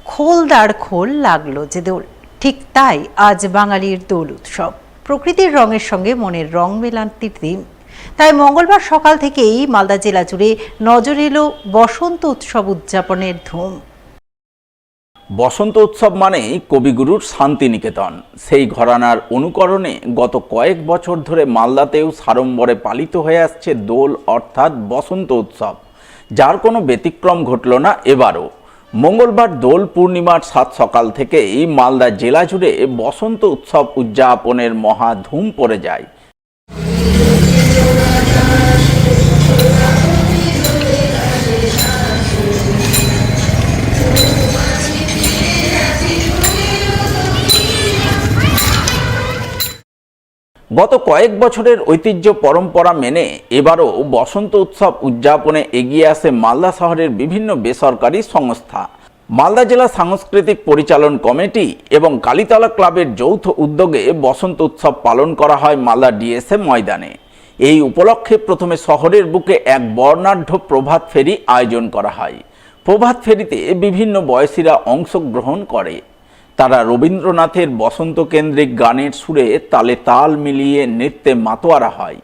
খোলদার খোল লাগলো যে দোল, ঠিক তাই আজ বাঙালির দোল উৎসব। প্রকৃতির রঙের সঙ্গে মনের রং মেলান্তির দিন। তাই মঙ্গলবার সকাল থেকেই মালদা জেলা জুড়ে নজর এলো বসন্ত উৎসব উদযাপনের ধুম। বসন্ত উৎসব মানেই কবিগুরুর শান্তিনিকেতন। সেই ঘরানার অনুকরণে গত কয়েক বছর ধরে মালদাতেও সাড়ম্বরে পালিত হয়ে আসছে দোল অর্থাৎ বসন্ত উৎসব, যার কোনো ব্যতিক্রম ঘটল না এবারও। মঙ্গলবার দোল পূর্ণিমার সাত সকাল থেকেই মালদা জেলা জুড়ে বসন্ত উৎসব উদযাপনের মহা ধুম পড়ে যায়। গত কয়েক বছরের ঐতিহ্য পরম্পরা মেনে এবারও বসন্ত উৎসব উদযাপনে এগিয়ে আসে মালদা শহরের বিভিন্ন বেসরকারি সংস্থা। মালদা জেলা সাংস্কৃতিক পরিচালন কমিটি এবং কালীতলা ক্লাবের যৌথ উদ্যোগে বসন্ত উৎসব পালন করা হয় মালদা ডিএসএ ময়দানে। এই উপলক্ষে প্রথমে শহরের বুকে এক বর্ণাঢ্য প্রভাত ফেরি আয়োজন করা হয়। প্রভাত ফেরিতে বিভিন্ন বয়সীরা অংশগ্রহণ করে। তারা রবীন্দ্রনাথের বসন্ত কেন্দ্রিক গানের সুরে তালে তাল মিলিয়ে নৃত্যে মাতোয়ারা হয়।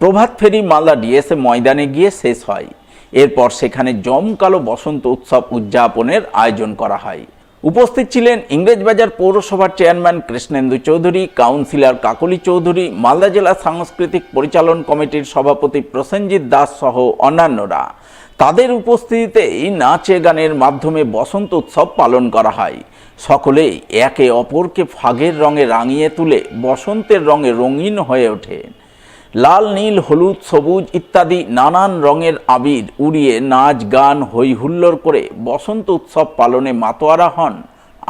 প্রভাত ফেরি মালদা ডিএসএ ময়দানে গিয়ে শেষ হয়। এরপর সেখানে জমকালো বসন্ত উৎসব উদযাপনের আয়োজন করা হয়। উপস্থিত ছিলেন ইংরেজবাজার পৌরসভার চেয়ারম্যান কৃষ্ণেন্দু চৌধুরী, কাউন্সিলর কাকলি চৌধুরী, মালদা জেলা সাংস্কৃতিক পরিচালন কমিটির সভাপতি প্রসেনজিৎ দাস সহ অন্যান্যরা। তাদের উপস্থিতিতেই নাচে গানের মাধ্যমে বসন্ত উৎসব পালন করা হয়। সকলেই একে অপরকে ফাগের রঙে রাঙিয়ে তুলে বসন্তের রঙে রঙিন হয়ে ওঠে। লাল, নীল, হলুদ, সবুজ ইত্যাদি নানান রঙের আবির উড়িয়ে নাচ গান হই হুল্লোড় করে বসন্ত উৎসব পালনে মাতোয়ারা হন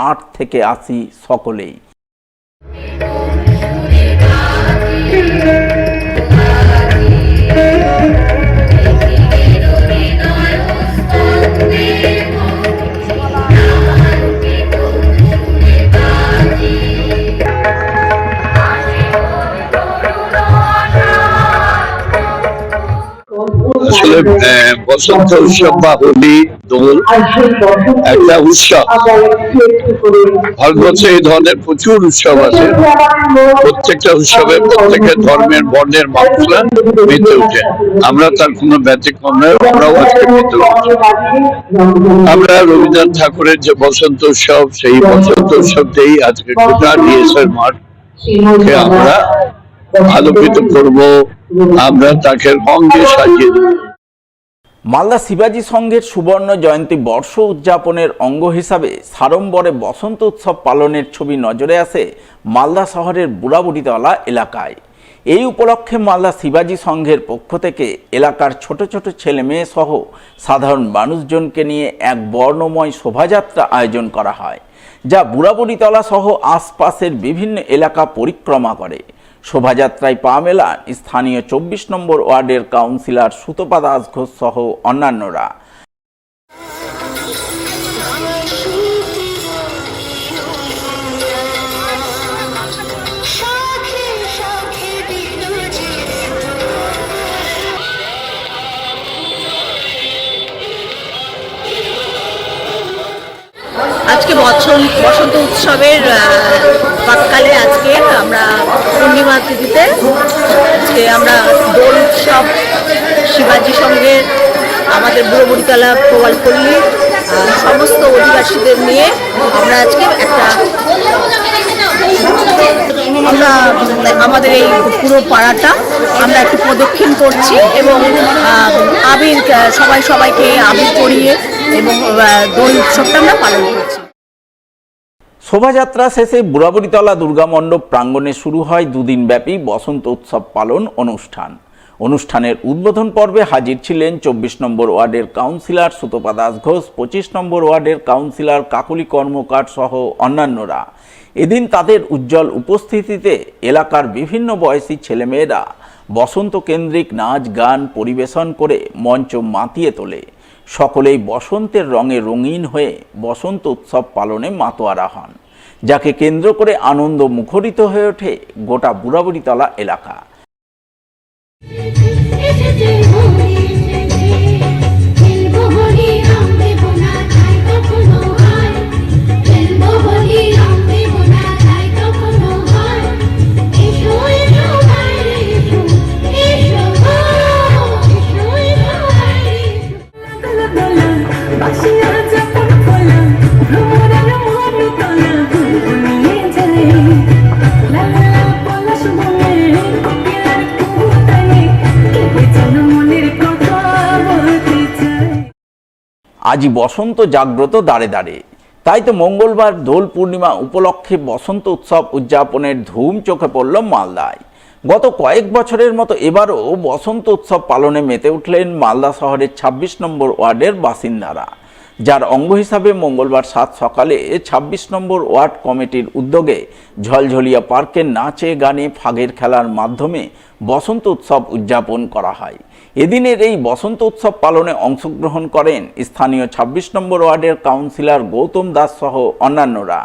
৮ থেকে ৮০ সকলেই। আসলে বসন্ত উৎসব বা হোলি দোল একটা উৎসব। ভারতবর্ষে এই ধরনের প্রচুর উৎসব আছে। প্রত্যেকটা উৎসবে প্রত্যেকের ধর্মের বর্ণের মানুষরা মেতে ওঠে। আমরা তার কোনো ব্যতিক্রম নয়, আমরাও আজকে মেতে উঠেছি। আমরা রবীন্দ্রনাথ ঠাকুরের যে বসন্ত উৎসব, সেই বসন্ত উৎসবতেই আজকে গোটা ডিএসএর মাঠকে আমরা আলোকিত করব, আমরা তাকে রং দিয়ে সাজিয়ে দেব। মালদা শিবাজি সংঘের সুবর্ণ জয়ন্তী বর্ষ উদযাপনের অঙ্গ হিসাবে সাড়ম্বরে বসন্ত উৎসব পালনের ছবি নজরে আসে মালদা শহরের বুড়াবুড়িতলা এলাকায়। এই উপলক্ষে মালদা শিবাজি সংঘের পক্ষ থেকে এলাকার ছোট ছোট ছেলে মেয়ে সহ সাধারণ মানুষজনকে নিয়ে এক বর্ণময় শোভাযাত্রা আয়োজন করা হয়, যা বুড়াবুড়িতলা সহ আশপাশের বিভিন্ন এলাকা পরিক্রমা করে। শোভাযাত্রায় পা মেলান স্থানীয় ২৪ নম্বর ওয়ার্ডের কাউন্সিলর সুতপা দাস ঘোষ সহ অন্যান্যরা। আজকে বসন্ত উৎসবের প্রাক্কালে আজকে আমরা পূর্ণিমা তিথিতে আজকে আমরা দোল উৎসব শিবাজি সংঘের আমাদের বুড়োবুড়িতলা প্রবালপল্লী সমস্ত অধিবাসীদের নিয়ে আমরা আজকে আমরা আমাদের এই পুরো পাড়াটা আমরা একটু প্রদক্ষিণ করছি এবং আবির সবাইকে আবির করিয়ে এবং দোল উৎসবটা আমরা পালন করছি। শোভাযাত্রা শেষে বুড়াবুড়িতলা দুর্গা মণ্ডপ প্রাঙ্গণে শুরু হয় দুদিনব্যাপী বসন্ত উৎসব পালন অনুষ্ঠান। অনুষ্ঠানের উদ্বোধন পর্বে হাজির ছিলেন ২৪ নম্বর ওয়ার্ডের কাউন্সিলর সুতপা দাস ঘোষ, ২৫ নম্বর ওয়ার্ডের কাউন্সিলর কাকলি কর্মকার সহ অন্যান্যরা। এদিন তাদের উজ্জ্বল উপস্থিতিতে এলাকার বিভিন্ন বয়সী ছেলেমেয়েরা বসন্ত কেন্দ্রিক নাচ গান পরিবেশন করে মঞ্চ মাতিয়ে তোলে। সকলেই বসন্তের রঙে রঙিন হয়ে বসন্ত উৎসব পালনে মাতোয়ারা হন, যাকে কেন্দ্র করে আনন্দ মুখরিত হয়ে ওঠে গোটা বুড়াবুড়িতলা এলাকা। আজই বসন্ত জাগ্রত দাঁড়ে দাঁড়ে। তাই তো মঙ্গলবার দোল পূর্ণিমা উপলক্ষে বসন্ত উৎসব উদযাপনের ধুম চোখে পড়ল মালদায়। গত কয়েক বছরের মতো এবারও বসন্ত উৎসব পালনে মেতে উঠলেন মালদা শহরের ২৬ নম্বর ওয়ার্ডের বাসিন্দারা, যার অঙ্গ হিসাবে মঙ্গলবার সাত সকালে ২৬ নম্বর ওয়ার্ড কমিটির উদ্যোগে ঝলঝলিয়া পার্কের নাচে গানে ফাগের খেলার মাধ্যমে বসন্ত উৎসব উদযাপন করা হয়। এদিনের এই বসন্ত উৎসব পালনে অংশগ্রহণ করেন স্থানীয় ২৬ নম্বর ওয়ার্ডের কাউন্সিলর গৌতম দাস সহ অন্যান্যরা।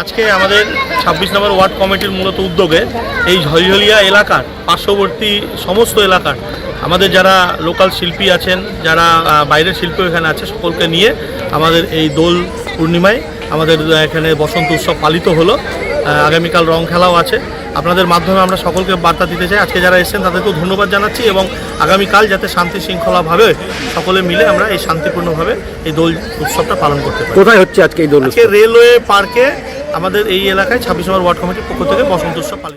আজকে আমাদের ২৬ নম্বর ওয়ার্ড কমিটির মূলত উদ্যোগে এই ঝলঝলিয়া এলাকার পার্শ্ববর্তী সমস্ত এলাকার আমাদের যারা লোকাল শিল্পী আছেন, যারা বাইরের শিল্পী এখানে আছে, সকলকে নিয়ে আমাদের এই দোল পূর্ণিমায় আমাদের এখানে বসন্ত উৎসব পালিত হলো। আগামীকাল রং খেলাও আছে। আপনাদের মাধ্যমে আমরা সকলকে বার্তা দিতে চাই, আজকে যারা এসেছেন তাদেরকেও ধন্যবাদ জানাচ্ছি এবং আগামীকাল যাতে শান্তি শৃঙ্খলাভাবে সকলে মিলে আমরা এই শান্তিপূর্ণভাবে এই দোল উৎসবটা পালন করতে পারি। কোথায় হচ্ছে আজকে এই দোল? আজকে রেলওয়ে পার্কে আমাদের এই এলাকায় ২৬ নম্বর ওয়ার্ড কমিটির পক্ষ থেকে বসন্ত উৎসব পালিত।